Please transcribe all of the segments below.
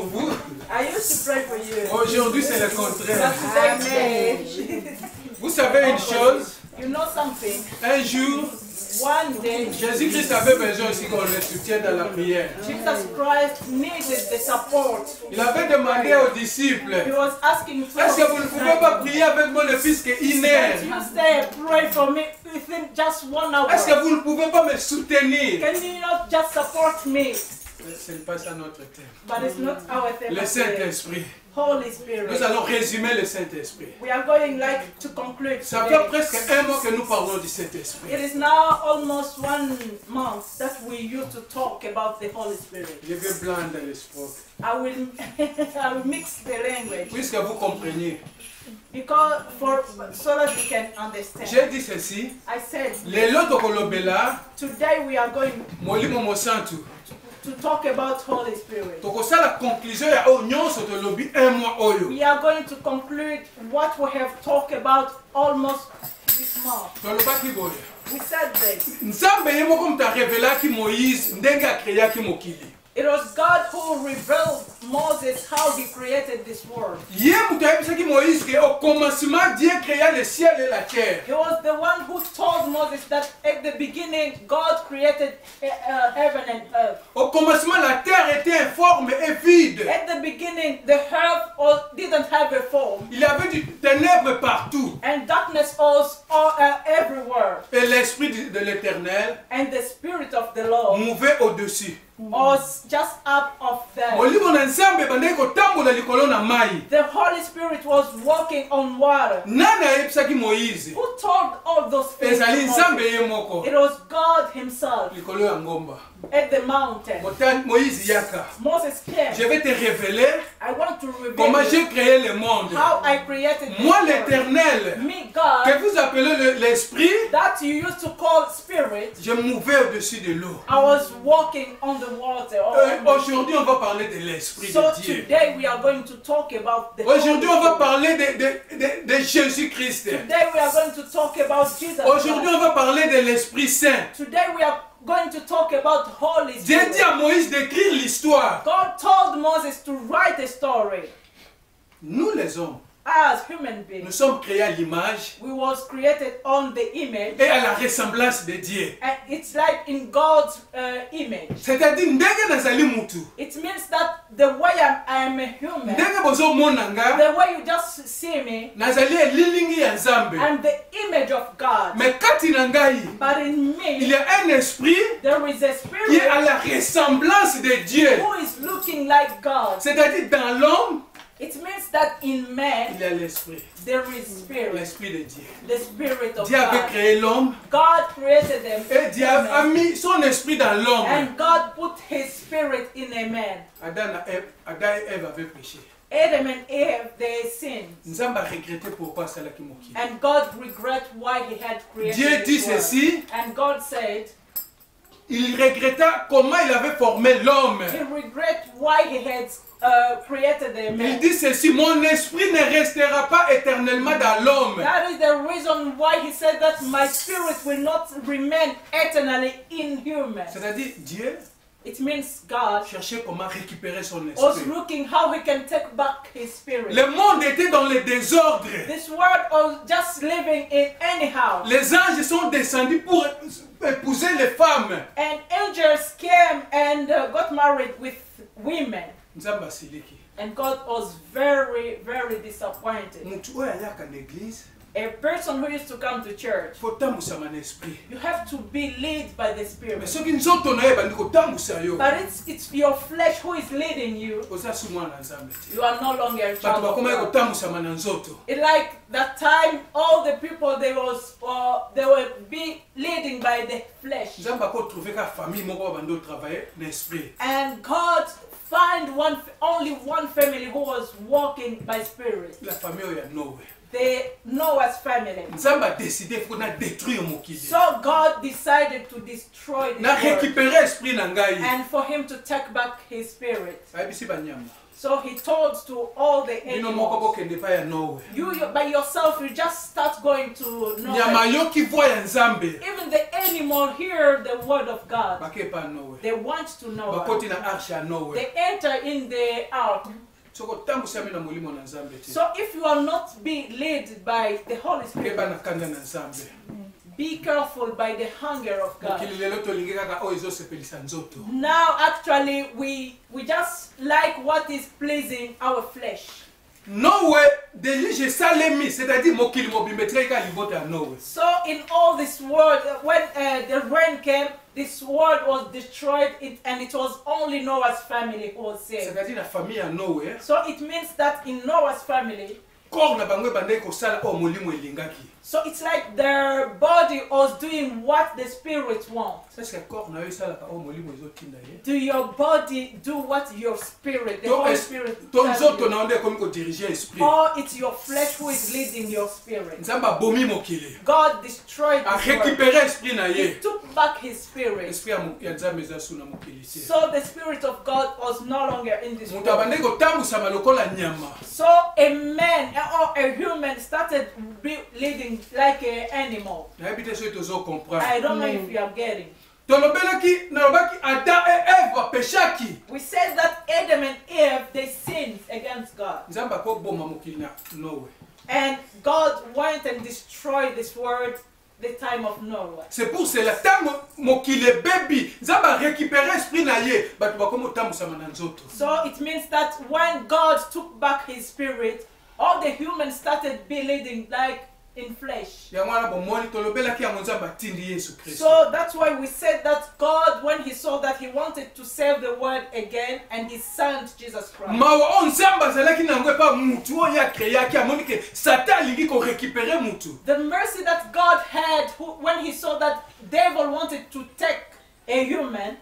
vous. I used to pray for you. Aujourd'hui, c'est le contraire. But today, Vous savez une chose, you know something? un jour, One day, Jésus-Christ avait besoin aussi qu'on le soutienne dans la prière. Jesus Christ needed the support. Il avait demandé aux disciples, He was asking for est-ce que vous ne pouvez pas prier avec moi le fils qu'une heure? you stay and pray for me within just 1 hour. Est-ce que vous ne pouvez pas me soutenir? Can you not just support me? Ce n'est pas ça notre thème. But it's not our theme. Le Saint-Esprit. Holy Spirit. Nous allons résumer le Saint-Esprit. We are going like to conclude Ça today. fait presque un mois que nous parlons du Saint-Esprit. It is now almost 1 month that we used to talk about the Holy Spirit. Je vais blanc dans l'espoir. I will mix the language Puisque vous compreniez. because so that we can understand. J'ai dit ceci. I said Lelo tokolobela, today we are going molimo mosantu. to talk about Holy Spirit. Tokosa la conclusion ya o nyonso tolobi un mois oyo. We are going to conclude what we have talked about almost this month. Tolobaki boye. We said this. Nzambe ye moko mutu arevelaki Moïse ndenge akreaki mokili. It was God who revealed Moses how he created this world. Ye mutu ayebisaki Moïse ke au commencement Dieu créa le ciel et la terre. He was the one who told Moses that at the beginning God created heaven and earth. Au commencement la terre était informe et vide. At the beginning the earth didn't have a form. Il y avait du ténèbre partout. And darkness was everywhere. Et l'esprit de l'Éternel And the Spirit of the Lord mouvait au-dessus. was just up of them. Molimo na Nzambe bandaki kotambola likolo na mai. The Holy Spirit was walking on water. Nani ayebisaki Moïse? Who told all those things? to Ezali Moses? Nzambe ye moko. It was God himself Likolo ya ngomba. at the mountain. Moïse yaka. Moses came. Je vais te révéler I want to comment reveal j'ai créé le monde. how I created this Moi world. l'Éternel, Me, que God, vous appelez l'esprit, that you used to call spirit, je mouvais au-dessus de l'eau. I was walking on the water. Aujourd'hui, on va parler de l'esprit So de Dieu. today we are going to talk about the Aujourd'hui, on Holy va Spirit. parler de Jésus-Christ. Today we are going to talk about Jesus. Aujourd'hui, on va parler de l'Esprit Saint. Today we are going to talk about Holy Dieu dit Spirit. à Moïse d'écrire l'histoire. God told Moses to write a story. Nous, les hommes, As human beings, nous sommes créés à l'image we was created on the image, et à la ressemblance de Dieu. and it's like in God's image. C'est-à-dire, ndenge nazali mutu, It means that the way I am a human, ndenge bozomona nga, the way you just see me, nazali elilingi ya Nzambe. I'm the image of God. Mais kati na ngai, But in il y me, a un esprit there is a qui est à spirit la ressemblance de Dieu. who is looking like God. C'est-à-dire, dans l'homme, It means that in man, il y a l'esprit. there is spirit, L'esprit de Dieu. the spirit of Dieu avait God. créé l'homme God created them, et Dieu a mis son esprit dans l'homme. and God put his spirit in a man. Adam et Ève avaient péché. Adam and Eve, they sinned. Nzambe a regretté pourquoi ça l'a qui mokili. And God regret why he had created Dieu dit this world. ceci, And God said, il regretta comment il avait formé l'homme. he regret why he had created the Il man. dit ceci, mon esprit ne restera pas éternellement dans l'homme. That is the reason why he said that my spirit will not remain eternally in human. C'est-à-dire, Dieu It means God cherchait comment récupérer son was esprit. looking how he can take back his spirit. Le monde était dans le désordre. This world was just living in anyhow. Les anges sont descendus pour épouser les femmes. And angels came and got married with women. Nzambe asiliki. And God was very, very disappointed. Mutu oyo ayaka na église, A person who used to come to church, faut tambusama na esprit. you have to be led by the Mais Spirit. soki nzoto na ye bandi kotambusa yo, But it's your flesh who is leading you. oza su mwana Nzambe te. You are no longer a Bato child of bakomaki God. kotambusama na nzoto. It like that time, all the people they were be leading by the flesh. Nzambe akotrouve ka famille moko babandi otravaille na esprit. And God find only one family who was walking by spirit. La famille oyo ya Noé. The Noah's family. Nzambe a décidé faut na détruire mokili. So God decided to destroy Na this world récupérer esprit na ngai. and for him to take back his spirit. Ayebisi banyama. So he told to all the bino moko animals, bokende pa ya Nowe. you by yourself, you just start going to Nyama nowhere. yoki voix ya Nzambe. Even the animal hear the word of God. Bake pa Nowe. They want to know. Bakoti na arche ya Nowe. They enter in the ark. Soko tambusa na molimo na Nzambe te. So if you are not being led by the Holy Spirit, Keba na kanda na Nzambe. be careful by the hunger of God. Mokili lelo tolingi kaka oyo ezosepelisa nzoto. Now actually we just like what is pleasing our flesh. Nowe delige salemi, c'est-à-dire mokili mobimetre ka libota ya Nowe. So in all this world, when the rain came, this world was destroyed, and it was only Noah's family who was saved. C'est-à-dire la famille ya Nowe. So it means that in Noah's family, Corps na bango bandai kosala o molimo elingaki. so it's like their body was doing what the spirit wants. Est-ce que corps na yo sala ka o molimo ezotinda ye? Do your body do what your spirit, the Holy Spirit, Ton tells nzoto you? na onde komi ko diriger esprit. Or it's your flesh who is leading your spirit. Nzambe abomi mokili. God destroyed A this world. récupérer esprit na He ye. took back his spirit. Esprit ya Nzambe eza suna mokili te. So the spirit of God was no longer in this Moto world. abandai kotambusama lokola nyama. So a man or a human started leading like an animal. Nayebi te soki tozo I comprendre. don't know if you are getting. Tolobelaki nalobaki Adam et Ève bapeshaki. We said that Adam and Eve, they sinned against God. Nzambe akoboma mokili na Nowe. And God went and destroyed this world the time of Noah. C'est pour cela tango mokili baby Nzambe a récupérer esprit na ye bato bakomo tambusama na nzoto. So it means that when God took back his spirit, all the humans started believing like in flesh. Yango wana bomoni tolobelaki yango Nzambe atindi Yesu Kristo. So that's why we said that God, when he saw that he wanted to save the world again, and he sent Jesus Christ. Mawa on Nzambe azalaki nango epa mutu oyo akreaki amoni ke Satan alingi ko récupérer mutu. The mercy that God had when he saw that devil wanted to take a human,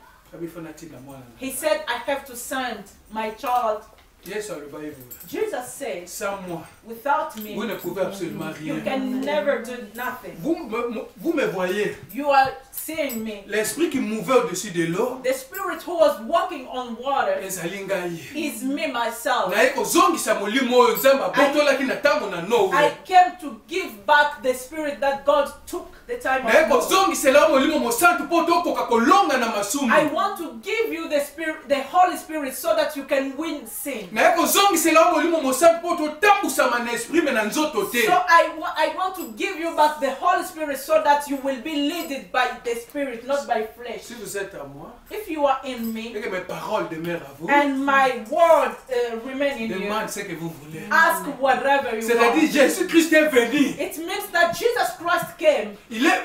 he said, I have to send my child. Yesu aloba hivyo. Jesus said, Sans moi, without me, vous ne pouvez absolument you rien. can never do nothing. Vous me voyez. You are seeing me. L'esprit qui mouvait au-dessus de l'eau, The spirit who was walking on water ezali ngai. is me myself. Naye kozongisa molimo oyo Nzambe abotolaki na ntango na Noe. I came to give back the spirit that God took the time Naye of Noah. kozongisela molimo mosantu mpo tokoka kolonga na masumu. I want to give you the spirit, the Holy Spirit, so that you can win sin. Naye kozongisela molimo mosantu mpo totambusama na esprit me na nzoto te. So I want to give you back the Holy Spirit so that you will be led by the Spirit, not by flesh. Si vous êtes à moi, If you are in me et que mes paroles demeurent à vous, and my word remain in you, demande ce que vous voulez. ask whatever you C'est-à-dire want. Jésus-Christ est venu. It means that Jesus Christ came.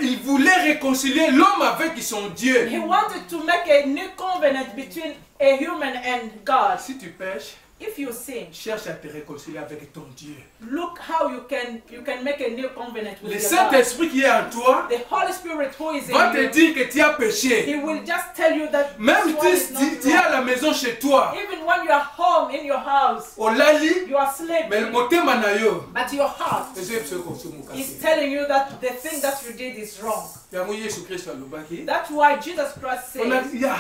Il voulait réconcilier l'homme avec son Dieu. He wanted to make a new covenant between a human and God. Si tu pêches, If you sin, cherche à te réconcilier avec ton Dieu. look how you can make a new covenant with Le your God. Saint-Esprit qui est en toi The Holy Spirit who is va in te you, dire que tu as péché. he will just tell you that Même this one is not si tu es à wrong. la maison chez toi, Even when you are home in your house, au lali, you are mais le sleeping, motema na yo, but your heart is telling you that the thing that you did is wrong. yango Yesu Kristo alobaki. That's why Jesus Christ On a says, dit, ya,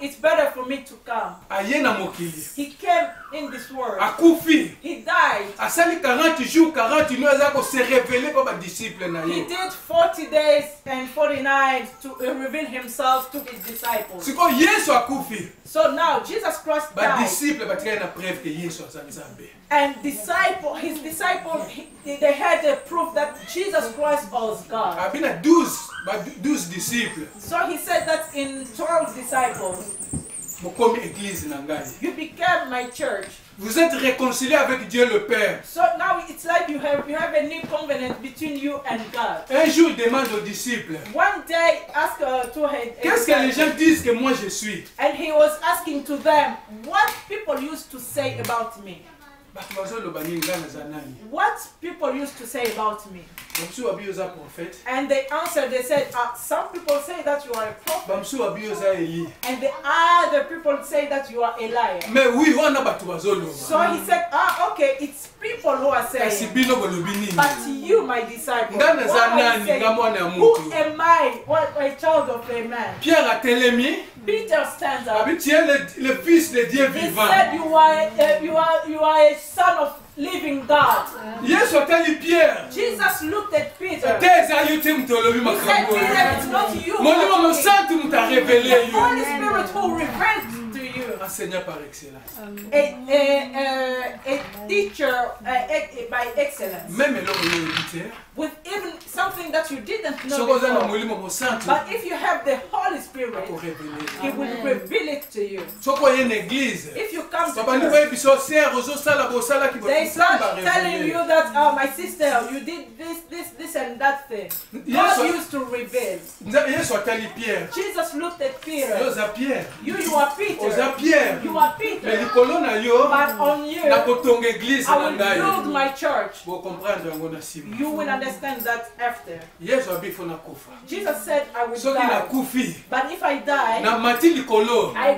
it's better for me to come. aye na mokili, He came in this world. akufi, He died. asali 40 jours, 40 nuits, aza ko se révéler par ba disciple na He ye. did 40 days and 40 nights to reveal himself to his disciples. Siko Yesu akufi, So now Jesus Christ ba died, disciple batikali na preuve que Yesu aza Nzambe. and his disciples, they had a proof that Jesus Christ was God. Abina 12 disciples, So he said that in 12 disciples, mokomi église na ngai. you became my church. Vous êtes réconciliés avec Dieu le Père. So now it's like you have a new covenant between you and God. Un jour, il demande aux disciples, One day, ask to qu'est-ce que les gens disent que moi je suis? and he was asking to them what people used to say about me. Bato bazoloba nini nga naza nani? What people used to say about me. Bamusu babi oza prophète. And they answered, they said, some people say that you are a prophet, Bamusu babi oza Eli. and the other people say that you are a liar. Mais oui, wana bato bazoloba. So he said, okay, okay, it's people who are saying, kasi bino bolobi nini but you, my disciple, nga what naza are you nani saying? nga mwana ya Who mutu am I? What a child of a man? Pierre atelemi Peter stands up. abi tu es le fils de Dieu He vivant said, you are a son of living God. Yesu atali Pierre Jesus looked at Peter. te ezali yo te mutu olobi He said, makambo Peter, it's not you. molimo who are talking. mosantu mutu arévélé The yo Holy Spirit who revealed to you. enseignant par excellence A teacher by excellence. même eloko yo oyebi te With even something that you didn't know soki oza na before. molimo mosantu But if you have the Holy Spirit, akorévélé He will reveal it to you. soki oye na église If you come to babandi church, koyebi so ser ozosala bosalaki they start bosantu telling you arévélé that, my sister, you did this and that thing. Yes, God used to reveal. Yesu atali Pierre Jesus looked at yo Peter. oza Pierre You are Peter. oza Pierre You are mais Peter. likolo na yo But on you, nakotonga église I na will ngai build my church. bocomprendre yango na nsima You will understand that after. Yesu abi fo nakufa Jesus said, I will soki die. nakufi But if I die, namati likolo I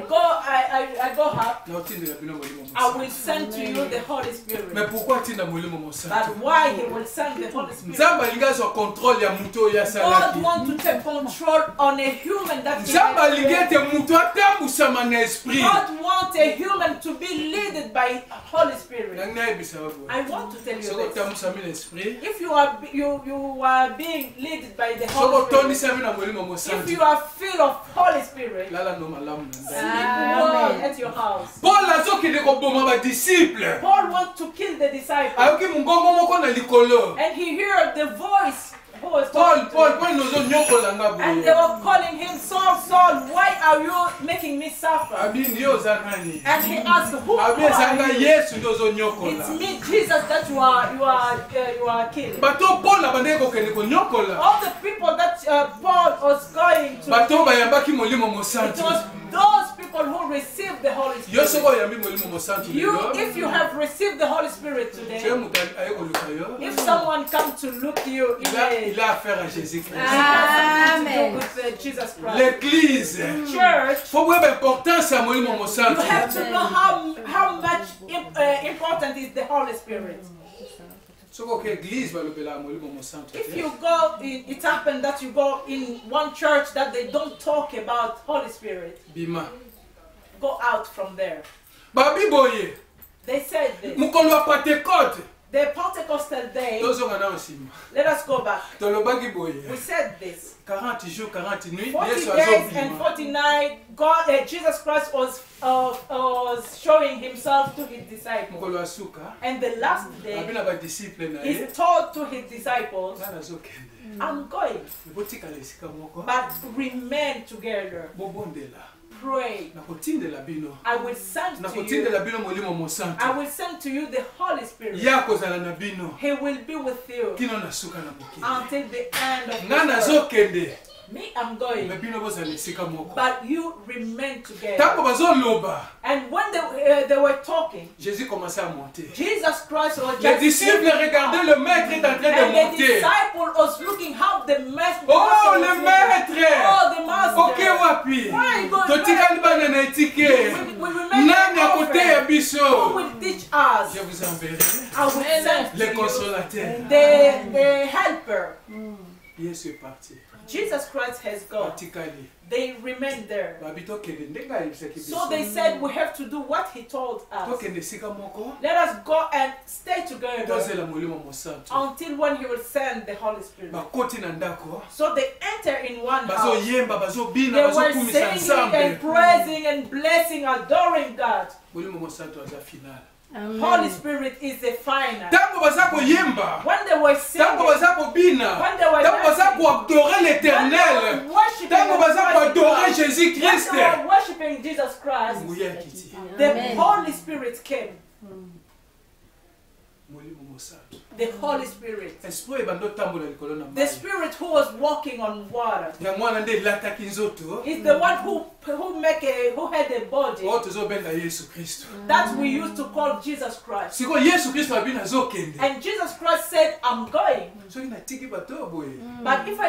go up. naotindela bino molimo I mosantu will send to you the Holy mais Spirit. pourquoi atinda molimo mosantu But why He will send the Holy Spirit? nzambe alingi azwa contrôle ya moto oyo God asalaki wants to take control on a human that He nzambe has alingi created. ete moto atambusama na esprit God wants a human to be led by Holy Spirit. nangi nayebisa baboye I want to tell soki you this. otambusami na esprit If you are being led by the soki Holy Spirit, otondisami na molimo if mosantu you are filled of Holy Spirit, lala no malamu na ndani sleep well at your house. paul azokende koboma badisiple Paul wants to kill the disciples, ayoki mongongo moko na likolo and he heard the voice who was paul talking to paul him. mponi ozonyokola nga And they boye were calling him, Saul, Saul, why are you making me suffer? abi ndi oza nani And he asked, who abi are ezanga you? yesu ndi It's ozonyokola me, Jesus, that you are killing. bato paul abandeki kokende konyokola All the people that Paul was going to, bato bayambaki molimo it mosantu was those people who received the Holy yo soki Spirit. oyambi molimo mosantu If you have received the Holy Spirit today, tie moto aye koluka yo if someone comes to look you in il a affaire à jésus christ Amen. With Jesus Christ. l'église Church, fo boyeba importance ya molimo you mosantu have to know how much important is the Holy Spirit. soki oke église balobelaka molimo mosantu If you go, it happened that you go in one church that they don't talk about Holy Spirit. bima Go out from there. babi boye They said this. mokolo ya pentecote The Pentecostal day, tozonga na nsima let us go back. tolobaki boye We said this. 40 jours 40 nuits 40 yesu days and azobima 40 nights, Jesus Christ was showing himself to his disciples. mokolo ya suka And the last abi day, na badisiple na ye he told to his disciples, nga nazokende I'm going, botikala esika moko but remain together. bobondela Pray. nakotindela bino I will send to you. nakotindela bino molimo mosantu I will send to you the Holy Spirit. ya kozala na bino He will be with you kino na suka na mokili until the end of nga the world. nazokende Me, I'm going, me bino bozala esika moko but you remain together. ntango bazoloba And when they were talking, jésus commençait à monter Jesus Christ was les just disciples regardaient le maître est en train de and the monter disciple was looking how the master. oh was le moving. maître Oh, the master. oke wapi Where are you going? totikali bana na etike We remain nani akoteya Who biso will teach us? je vous enverrai I will send le to you consolateur the helper. yesu est parti Jesus Christ has gone. batikali They remained there. babi tokende ndenge ayebisaki So biso they said we have to do what he told us. tokende esika moko Let us go and stay together tozela molimo mosantu until when he will send the Holy Spirit. bakoti na ndako So they enter in one house. bazoyemba bazobina They were bazokumisa singing and nzambe praising and blessing, adoring God. molimo mosantu aza final Holy Spirit is the final. ntango baza koyemba When they were singing, ntango baza kobina when they were ntango baza dancing, koadore when they l'éternel were worshiping ntango baza and praising koadore God, jésus when christ they were worshiping Jesus Christ, nguya akiti the Holy Spirit came. The Holy Spirit. Esprit ebandotambula likolo na The mai. Spirit who was walking on water Ya mwana nde lataki nzoto. is the one who had a body Oh tozobenda Yesu Kristo. that we used to call Jesus Christ. Siko Yesu Kristo abina azokende. And Jesus Christ said, I'm going. Soki natiki bato boye. But if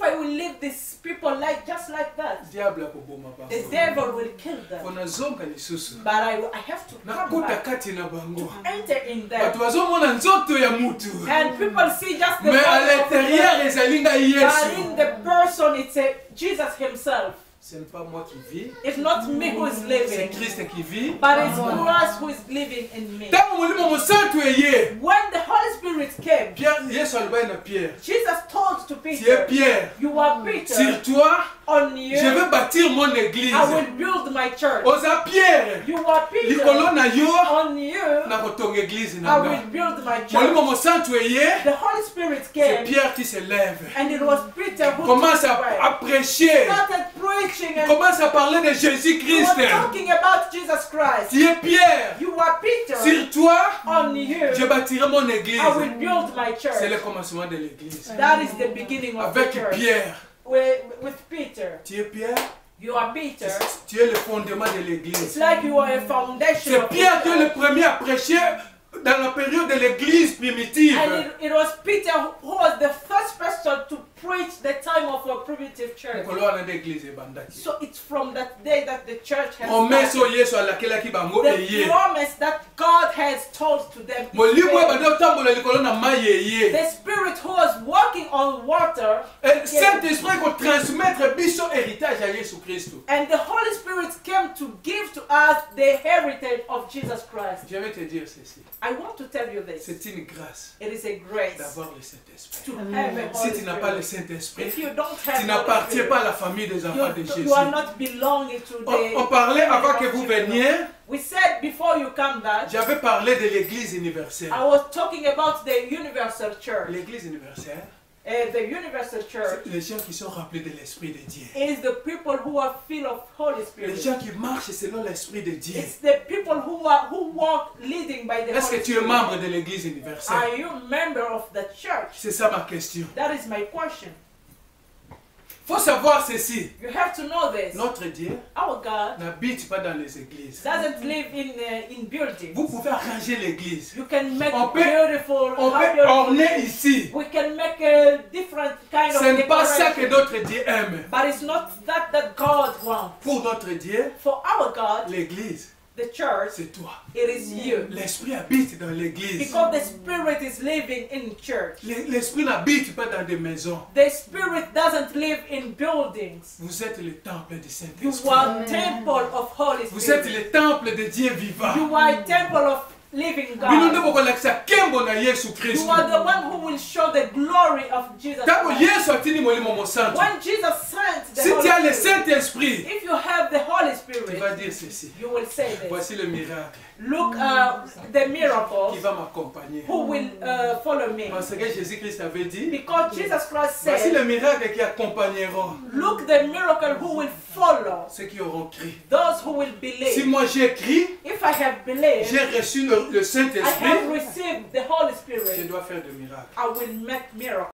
I will leave these people just like that, Diable akoboma ba. the devil will kill them. Kona zonga lisusu. But I have to come Nakuta back, kati na bango. enter in them. Bato bazomona nzoto ya mutu. And people see just the Mais à body of the l'intérieur man. ezalinga But Yesu. in the person, it's Jesus himself. Ce n'est pas moi qui vis, It's not me who is c'est living, Christ qui vit. but it's Christ who is living in me. Tango mulimo mosantu eye. When the Holy Spirit came, Pierre, Yesu alibai na Pierre. Jesus told to Tu es Peter, Pierre. you are Peter, Sur toi, on je you vais bâtir mon église. I will build my church. Oza Pierre. You are Peter, Likolo na yo, on you na kotonga église I na will nga. build my Mulimo church. mosantu eye. The Holy Spirit C'est came, Pierre qui se lève. and it was Peter who Commence took the way. à prêcher. Started preaching and Commence à parler de he was Jésus-Christ. talking about Jesus Christ. Tu es Pierre. You are Peter, Sur toi, on you je bâtirai mon église. I will build my C'est le church. commencement de l'église. That is the beginning of the Avec church. Pierre. With Peter, Tu es Pierre. you are Peter. Tu es le fondement de It's l'église. like you are a foundation C'est of Pierre qui est le Israel. premier à prêcher dans la période de l'église primitive. And it was Peter who was the first person to preach the time of a primitive church. So it's from that day that the church has started. The promise that God has told to them. The Spirit who was walking on water. And the Holy Spirit came to give to us the heritage of Jesus Christ. Je vais te dire ceci. I want to tell you this. C'est une grâce It is a grace d'avoir le Saint-Esprit. to have a Si Holy tu n'as pas le Spirit. Saint-Esprit, If you don't have tu Holy n'appartiens Spirit, pas à la famille des enfants de Jésus. you are not belonging to the. On parlait avant que vous veniez, We said before you come back, j'avais parlé de l'église universelle. I was talking about the universal church. L'église universelle, The universal church c'est les gens qui sont remplis de l'Esprit de Dieu. is the people who are filled of Holy Les Spirit. gens qui marchent selon l'Esprit de Dieu. It's the people who walk leading by the Est-ce que Holy tu es Spirit. membre de l'église universelle? Are you a member of the church? C'est ça ma question. That is my question. Il faut savoir ceci. You have to know this. Notre Dieu Our God n'habite pas dans les églises. doesn't live in buildings. Vous pouvez arranger l'église. You can make On peut- beautiful. On how peut beautiful orner it is. ici. We can make a different kind of Ce n'est pas ça que decoration. notre Dieu aime. But it's not that God wants. Pour notre Dieu, For our God, l'église, the church, c'est toi. it is you. L'Esprit habite dans l'église. Because the Spirit is living in church. L'Esprit n'habite pas dans des maisons. The Spirit doesn't live in buildings. Vous êtes le temple du You Saint-Esprit. are temple of Holy Vous êtes Spirit. le temple de Dieu vivant. You are a temple of living Bino nde God. bokolakisa nkembo na Yesu You Kristo. are the one who will show the glory of Jesus Ntango Christ. Yesu atindi molimo mosantu. When Jesus sent the Si tu Holy as le Spirit, Saint-Esprit, if you have the Holy tu Spirit, vas dire ceci. you will say this. Voici le miracle Look, the qui miracles va m'accompagner. who will follow me. Parce que Jésus-Christ avait dit, Because Jesus Christ voici said, le miracle qui accompagneront look the miracle who will follow ceux qui auront crié. those who will Si believe. moi j'ai crié, If I have believed, j'ai reçu le I Saint-Esprit, have received the Holy je Spirit, dois faire des miracles. I will make miracles.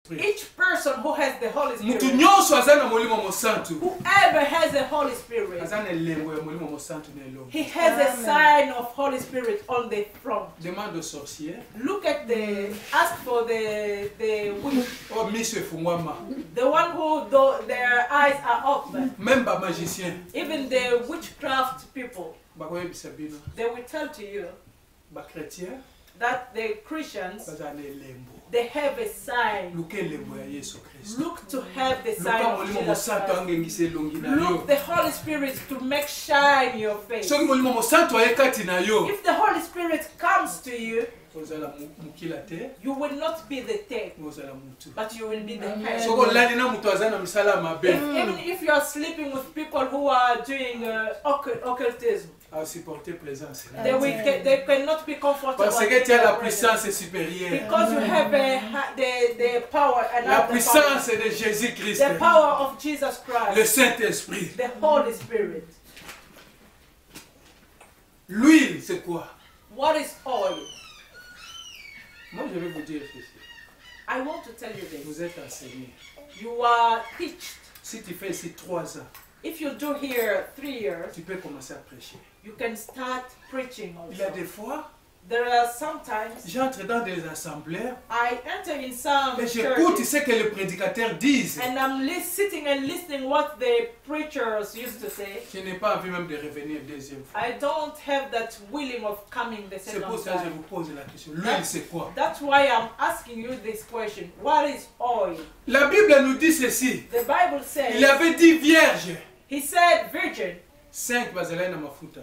Each person who has the Holy Mutu Spirit, nyonso aza na molimo mosantu. whoever has the Holy Spirit, Aza na elembo ya molimo mosantu na elongo. he has a sign of Holy Spirit on the front. Demande aux sorciers. Look at ask for the witch, Oh, miso efungwama. the one who their eyes are open. Même ba magicien. Even the witchcraft people, Bakoyebisa bino. they will tell to you Ba chrétien that the Christians, baza na elembo. they have a sign. Luka elembo ya Yesu Kristo. Look to have the sign Luka of molimo Jesus mosantu Christ. angengisa elongi na yo. Look the Holy Spirit to make shine your face. Soki molimo mosantu aye kati na yo, If the Holy Spirit comes to you, ozala mokila te, you will not be the tail, ozala mutu. but you will be the head. Soki olali na mutu aza na misala mabe, Even if you are sleeping with people who are doing occultism, supporter présence. they cannot be comfortable. Parce que tu as la puissance supérieure. Because you have the power and La not the puissance power. de Jésus-Christ. The power of Jesus Le Christ, Saint-Esprit. the Holy Spirit. L'huile, c'est quoi? What is oil? Moi, je vais vous dire ceci. I want to tell you this. Vous êtes enseigné. You are taught. Si tu fais ici 3 ans, if you do here 3 years, tu peux commencer à prêcher. You can start preaching also. Il y a des fois, there are sometimes j'entre dans des assemblées, I enter in some et j'écoute ce que les prédicateurs disent. And I'm sitting and listening what the preachers used to say. Je n'ai pas envie même de revenir deuxième fois. I don't have that willing of coming the second time. C'est pour ça que je vous pose la question. L'huile, c'est quoi? That's why I'm asking you this question. What is oil? La Bible nous dit ceci. The Bible says. Il avait dit vierge. He said virgin. 5 bazalai na mafuta.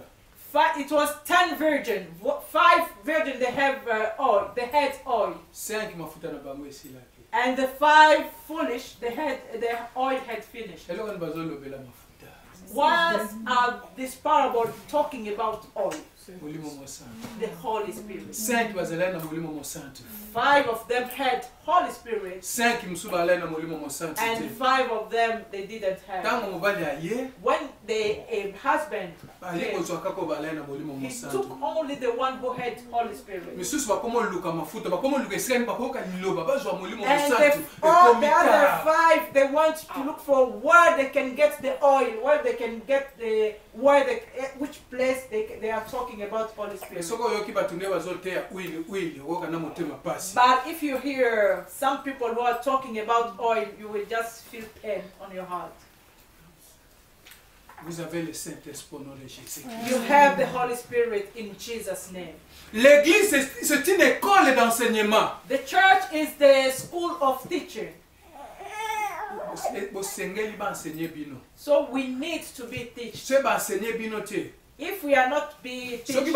It was 10 virgin. 5 virgin they have oil. They had oil. 5 mafuta na bango esila. And the 5 foolish, the oil had finished. Eloko bazolo bela mafuta. Was this parable talking about oil? Molimo mosantu. The Holy Spirit. 5 bazalai na molimo mosantu. 5 of them had Holy Spirit. 5 musu balai na molimo mosantu. And 5 of them they didn't have. Tango mobali aye. When the husband came, he took only the one who had Holy Spirit. And the other 5 they want to look for where they can get the oil, where they can get which place they are talking about Holy Spirit. But if you hear some people who are talking about oil, you will just feel pain on your heart. Vous avez le Saint-Esprit au nom de Jésus. You have the Holy Spirit in Jesus' name. L'église, c'est une école d'enseignement. The church is the school of teaching. So we need to be taught. If we are not being taught,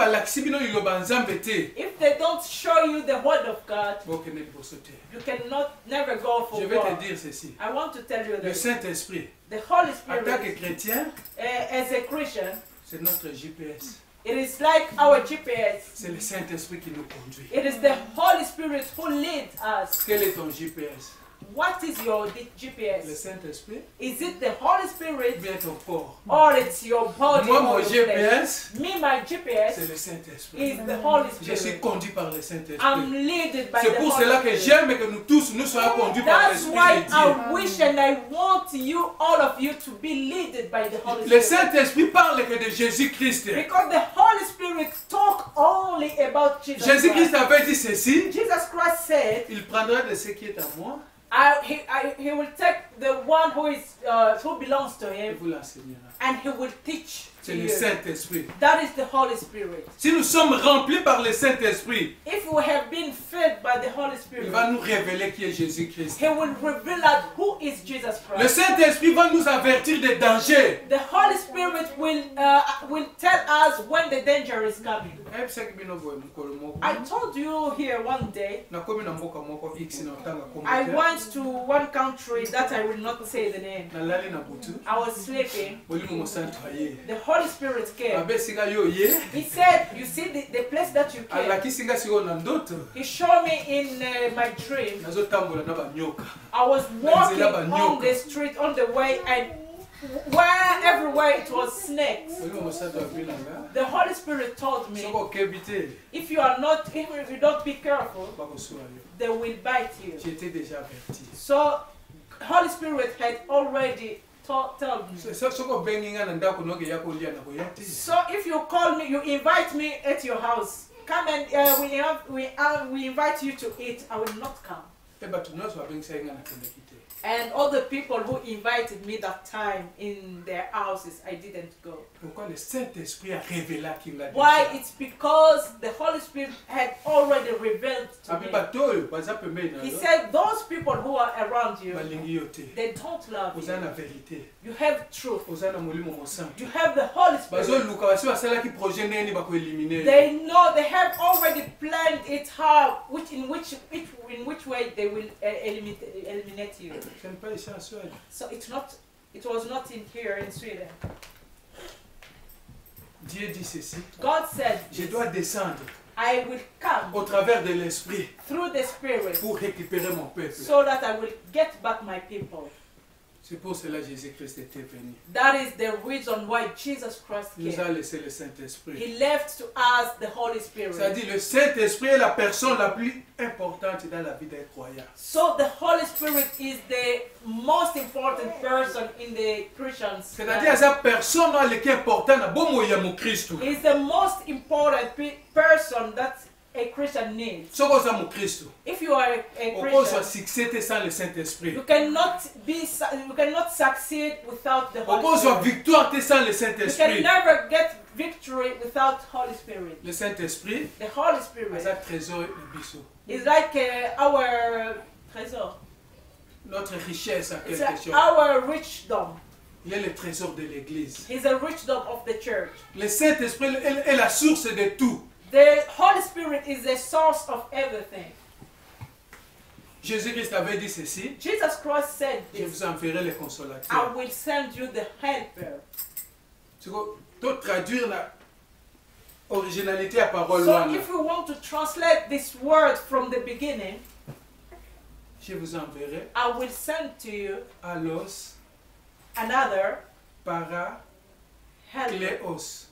if they don't show you the word of God, you cannot never go for God. I want to tell you this. The Holy Spirit, as a Christian, c'est notre GPS. It is like our GPS. C'est le Saint-Esprit qui nous conduit. It is the Holy Spirit who leads us. Quel est ton GPS? What is your GPS? Le Saint-Esprit? Is it the Holy Spirit? Bien ton corps. Or it's your body? Moi, mon GPS, my GPS, c'est le Saint-Esprit. Is the Holy Spirit. Je suis conduit par le Saint-Esprit. I'm led by c'est pour cela que j'aime que nous tous nous soyons conduits par l'Esprit de Dieu. That's why I wish and I want you, all of you, to be led by the Holy Spirit. Le Saint-Esprit parle que de Jésus-Christ. Because the Holy Spirit talk only about Jesus. Jésus-Christ avait dit ceci. Jesus Christ said, il prendra de ce qui est à moi. He will take the one who belongs to him, and he will teach. C'est le Saint-Esprit. That is the Holy Spirit. Si nous sommes remplis par le Saint-Esprit, if we have been fed by the Holy Spirit, il va nous révéler qui est Jésus-Christ. He will reveal us who is Jesus Christ. Le Saint-Esprit va nous avertir des dangers. The Holy Spirit will tell us when the danger is coming. I told you here one day, I went to one country that I will not say the name. I was sleeping. The Holy Spirit came. He said, you see the place that you came. He showed me in my dream. I was walking on the street on the way, and everywhere it was snakes. The Holy Spirit told me, if you don't be careful, they will bite you. So Holy Spirit had already told me. So if you call me, you invite me at your house, come and we invite you to eat, I will not come. And all the people who invited me that time in their houses, I didn't go. Why? It's because the Holy Spirit had already revealed to me. He said, those people who are around you, they don't love you. You have truth. You have the Holy Spirit. They know, they have already planned it how, in which way they will eliminate you. So it was not in here in Sweden. Dieu dit ceci. God said, je dois descendre I will come au travers de l'esprit through the Spirit pour récupérer mon peuple. So that I will get back my people. C'est pour cela que Jésus-Christ était venu. That is the reason why Jesus Christ came. Il nous a laissé le Saint-Esprit. He left to us the Holy Spirit. C'est-à-dire le Saint-Esprit est la personne la plus importante dans la vie des croyants. So the Holy Spirit is the most important person in the Christians. C'est-à-dire cette personne qui est importante dans bon Christ. Is the most important person that a Christian needs. If you are a Christian, you cannot succeed without the Holy Spirit. You can never get victory without Holy Spirit. Le Saint-Esprit, the Holy Spirit, is like our trésor. Notre richesse à quelque chose. Our richdom. Il est le trésor de l'Église. He's a richdom of the church. Le Saint-Esprit est la source de tout. The Holy Spirit is the source of everything. Jésus-Christ avait dit ceci. Jesus Christ said this. Je vous enverrai le consolateur. I will send you the helper. Tu dois traduire la originalité à parole. So if you want to translate this word from the beginning, je vous enverrai. I will send to you. Allos. Another. Para. Cléos.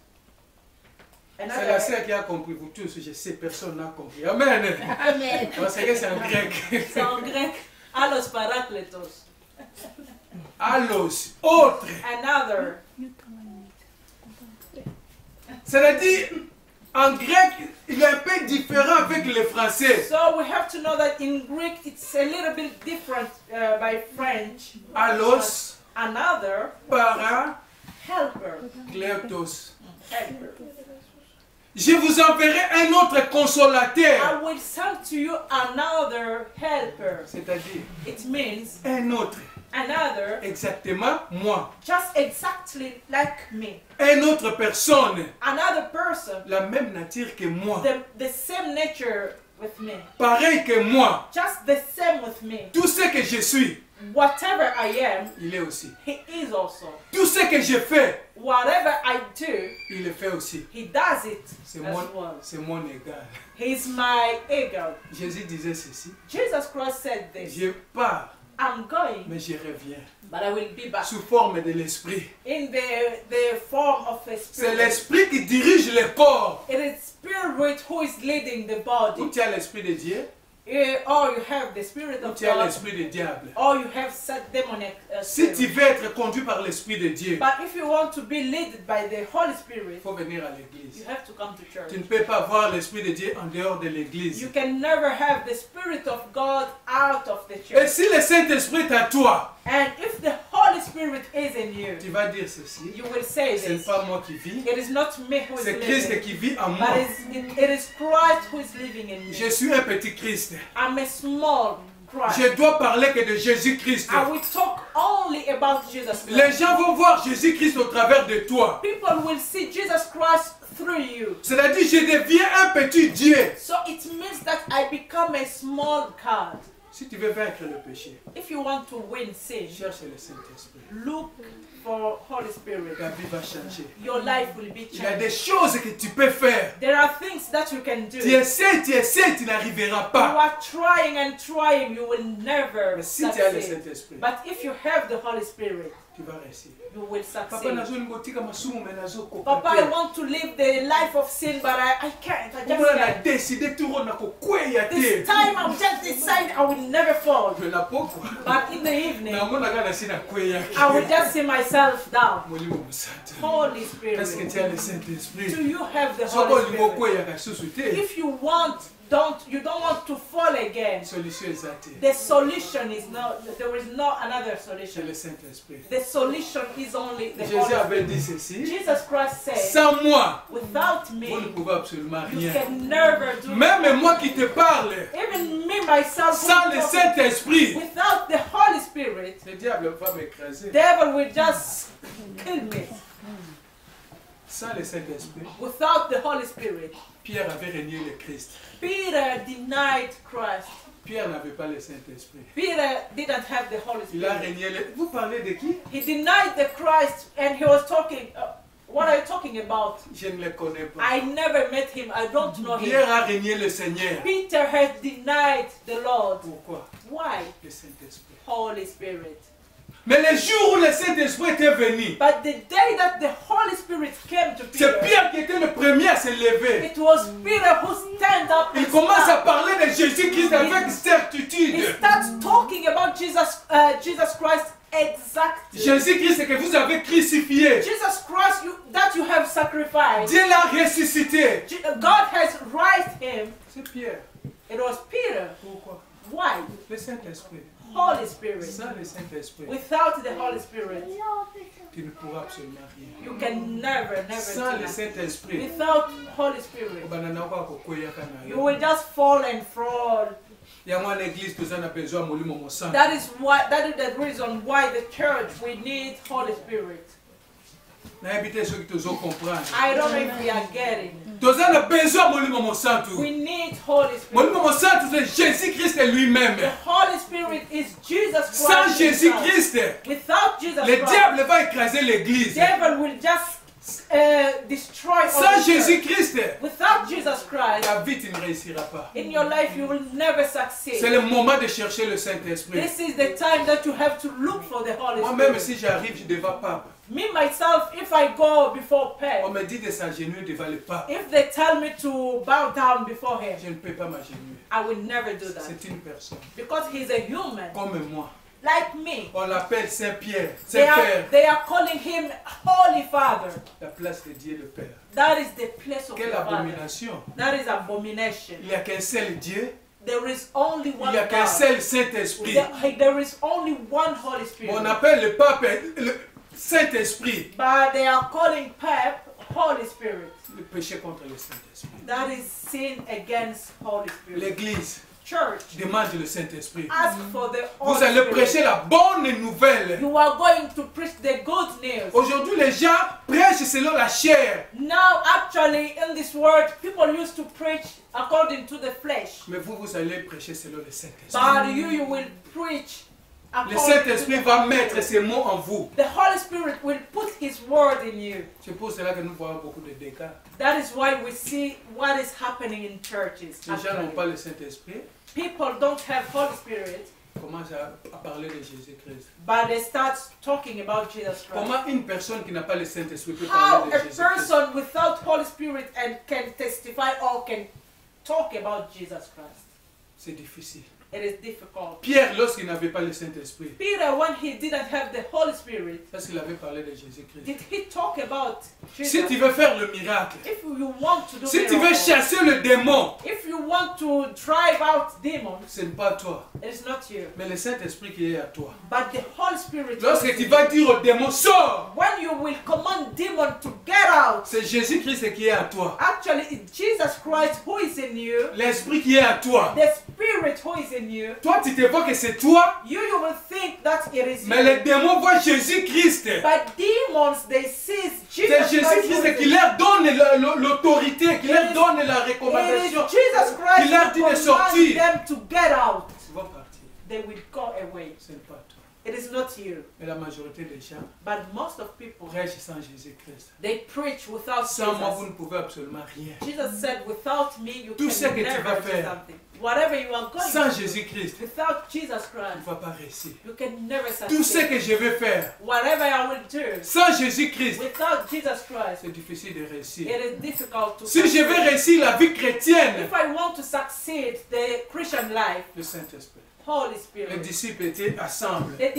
C'est Another. la sœur qui a compris, vous tous, je sais, personne n'a compris. Amen. Amen. Parce que c'est en grec. C'est en grec. Allos parakletos. Allos, autre. Another. C'est-à-dire, en grec, il est un peu différent avec le français. So we have to know that in Greek it's a little bit different by French. Allos. Another. Para. Helper. Cléotos. Helper. Je vous enverrai un autre consolateur. I will send to you another helper. C'est-à-dire, it means un autre. Another. Exactement moi. Just exactly like me. Une autre personne. Another person. La même nature que moi. The same nature with me. Pareil que moi. Just the same with me. Tout ce que je suis. Whatever I am, il est aussi. He is also. Tout ce que je fais, whatever I do, il le fait aussi. He does it c'est as mon égal. He's my egal. Jésus disait ceci. Jesus Christ said this. Je pars. I'm going, mais je reviens. But I will be back. Sous forme de l'esprit. In the form of a spirit. C'est l'esprit qui dirige le corps. It is spirit who is leading the body. Où tu as l'esprit de Dieu. Or you have the spirit of God, l'esprit du diable. Or you have set demonic si tu veux être conduit par l'esprit de Dieu, but if you want to be led by the Holy Spirit, faut venir à l'église. You have to come to church. Tu ne peux pas voir l'esprit de Dieu en dehors de l'église. You can never have the spirit of God out of the church. Et si le Saint-Esprit est à toi, and if the Holy Spirit is in you, tu vas dire ceci. You will say ce n'est pas moi qui vis. It is not me who is living. C'est Christ qui vit en moi. But it is Christ who is living in me. Je suis un petit Christ. I'm a small Christ. Je dois parler que de Jésus-Christ. I will talk only about Jesus Christ. Les gens vont voir Jésus-Christ au travers de toi. People will see Jesus Christ through you. C'est-à-dire je deviens un petit Dieu. So it means that I become a small God. Si tu veux vaincre le péché, if you want to win sin, cherche le Saint-Esprit. Look for Holy Spirit. Ta vie va changer. Your life will be changed. Il y a des choses que tu peux faire. There are things that you can do. Tu essaies, tu n'arriveras pas. You are trying and trying, you will never Mais si tu as le Saint-Esprit, but if you have the Holy Spirit, tu vas réussir. You will succeed. Papa, I want to live the life of sin, but I can't. I just can't. This time I've just decided I will never fall. But in the evening, I will just see myself down. Holy Spirit. Do you have the Holy Spirit? If you want, you don't want to fall again. The solution is there is no another solution. The solution is only the Holy Spirit. Jesus Christ said, sans moi, without me, you can never do même moi qui te parle, even me myself, sans le Saint-Esprit, without the Holy Spirit, le diable va m'écraser. Devil will just kill me. Sans le Saint-Esprit, without the Holy Spirit, Pierre avait renié le Christ. Peter denied Christ. Pierre n'avait pas le Saint-Esprit. Peter didn't have the Holy Spirit. Il a renié le... Vous parlez de qui? He denied the Christ and he was talking. What are you talking about? Je ne le connais pas. I never met him. I don't know him. Pierre a renié le Seigneur. Peter has denied the Lord. Pourquoi? Why? Le Saint-Esprit. Holy Spirit. Mais le jour où le Saint-Esprit était venu, but the day that the Holy Spirit came to Peter, c'est Pierre qui était le premier à se lever. it was Peter who stand up. Il commence à parler de Jésus-Christ avec certitude. He starts talking about Jesus Christ exactly. Jésus-Christ que vous avez crucifié. Jesus Christ that you have sacrificed. Dieu l'a ressuscité. God has raised him. C'est Pierre. It was Peter. Pourquoi? Why? Le Saint-Esprit. Holy Spirit. Sans le Saint-Esprit, without the Holy Spirit, tu ne pourras absolument rien. you can never Sans le do that. Saint-Esprit, Without Holy Spirit, you will just fall and fall. That is the reason why the church, we need Holy Spirit. I don't know if we are getting. We need Holy Spirit. Jésus-Christ lui-même. The Holy Spirit is Jesus Christ. Sans Jésus-Christ, without Jesus le Christ, diable va écraser l'église. devil will just destroy. Sans Jésus-Christ, without Jesus Christ, ta vie tu ne réussiras pas. in your life you will never succeed. C'est le moment de chercher le Saint-Esprit. This is the time that you have to look for the Holy Moi-même, Spirit. si j'arrive devant Pape, Me myself, if I go before on Pep, me dit de s'agenouiller devant le Pape. if they tell me to bow down before him, Je ne peux pas m'agenouiller. I will never do that. C'est une personne. Because he's a human, Comme moi. like me. On l'appelle Saint-Pierre, They Saint-Père. are calling him Holy Father. La place de Dieu le Père. That is the place of Quelle the Father. abomination. That is abomination. Il n'y a qu'un seul Dieu. There is only Il one n'y a qu'un God. seul Saint-Esprit. There is only one Holy Spirit. On appelle le Pape le Saint-Esprit. But they are calling Pep Holy Spirit. Le péché contre le Saint-Esprit. That is sin against Holy Spirit. L'église Church, demande le Saint-Esprit. ask for the Vous Holy allez Spirit. prêcher la bonne nouvelle. You are going to preach the good news. Aujourd'hui, les gens prêchent selon la chair. Now, actually, in this world, people used to preach according to the flesh. Mais vous, vous allez prêcher selon le Saint-Esprit. But you will preach Le according Saint-Esprit to the va Holy mettre Spirit. ses mots en vous. The Holy Spirit will put His word in you. C'est pour cela que nous voyons beaucoup de dégâts. That is why we see what is happening in churches. Les gens n'ont actually. pas le Saint-Esprit. People don't have Holy Spirit, Commencent à parler de Jésus-Christ. but they start talking about Jesus Christ. Comment une personne qui n'a pas le Saint-Esprit peut How parler de a Jésus-Christ? person without Holy Spirit and can testify or can talk about Jesus Christ? C'est difficile. It is difficult. Pierre, lorsqu'il n'avait pas le Saint-Esprit, Peter, when he didn't have the Holy Spirit, parce qu'il avait parlé de Jésus-Christ. did he talk about Jesus? Si tu veux faire le miracle, If you want to do si tu veux miracles, chasser le démon, if you want to drive out demons, ce n'est pas toi, it is not you, mais le Saint-Esprit qui est à toi. but the Holy Spirit. Lorsque tu vas dire au démon, sors, When you will command demon to get out, c'est Jésus-Christ qui est à toi. actually it's Jesus Christ who is in you, L'Esprit qui est à toi. the Spirit who is in you. Toi, tu te vois que c'est toi, You will think that it is mais you. les démons voient Jésus-Christ. But demons, they see Jesus C'est Christ. who Jésus-Christ is qui in you. leur donne l'autorité, qui leur donne la It is recommandation. Jesus Christ Il leur who dit de commands sortir. them to get out. Ils vont partir. They will go away. Ce n'est pas toi. It is not you. Mais la majorité des gens But most of people, prêchent sans Jésus-Christ. they preach without Sans moi, vous Jesus. ne pouvez absolument rien. Jesus said, without me, you Tout ce can que tu vas never do faire something. Whatever you are going Sans to do, Jésus-Christ, without Jesus tu ne Christ, vas pas réussir. you can never Tout ce succeed. que je vais faire Whatever I will do, sans Jésus-Christ, without Jesus Christ, c'est difficile de réussir. it is difficult to Si je succeed. veux réussir la vie chrétienne, If I want to succeed the Christian life, le Saint-Esprit. Holy Les Spirit. disciples étaient ensemble. The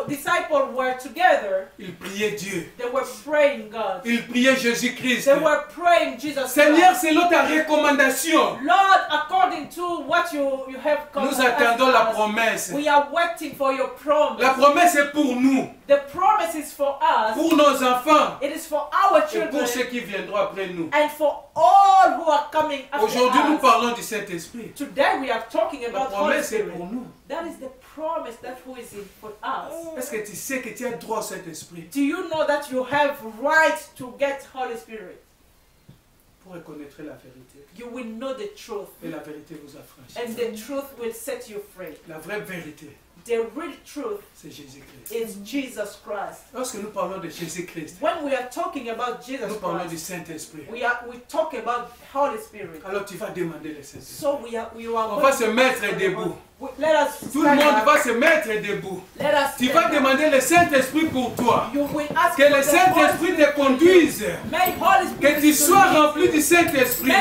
disciples were together. Ils priaient Dieu. They were praying God. Ils priaient Jésus-Christ. They were praying Jesus Seigneur, Christ. selon ta recommandation, Lord, according to what you have nous commanded attendons la us, promesse. we are waiting for your promise. La promesse est pour nous, The promise is for us. pour nos enfants It is for our et pour ceux children qui viendront après nous. and for all who are coming after Aujourd'hui, nous us. parlons du Saint-Esprit. Today we are talking La about Holy promesse est Spirit. pour nous. That is the promise that who is in for us. Est-ce que tu sais que tu as droit au Saint-Esprit Do you know that you have right to get Holy Spirit? pour reconnaître la vérité? You will know the truth, Et la vérité vous affranchit. and the truth will set you free. La vraie vérité, the real truth c'est Jésus-Christ. is Jesus Christ. Lorsque nous parlons de Jésus-Christ, when we are talking about Jesus nous parlons Christ, du Saint-Esprit. we talk about Holy Spirit. Alors tu vas demander le Saint-Esprit. So on va se mettre debout. Let us Tout le monde va se mettre debout. Tu vas demander le Saint-Esprit pour toi. Que le Saint-Esprit te conduise. Que tu sois rempli du Saint-Esprit.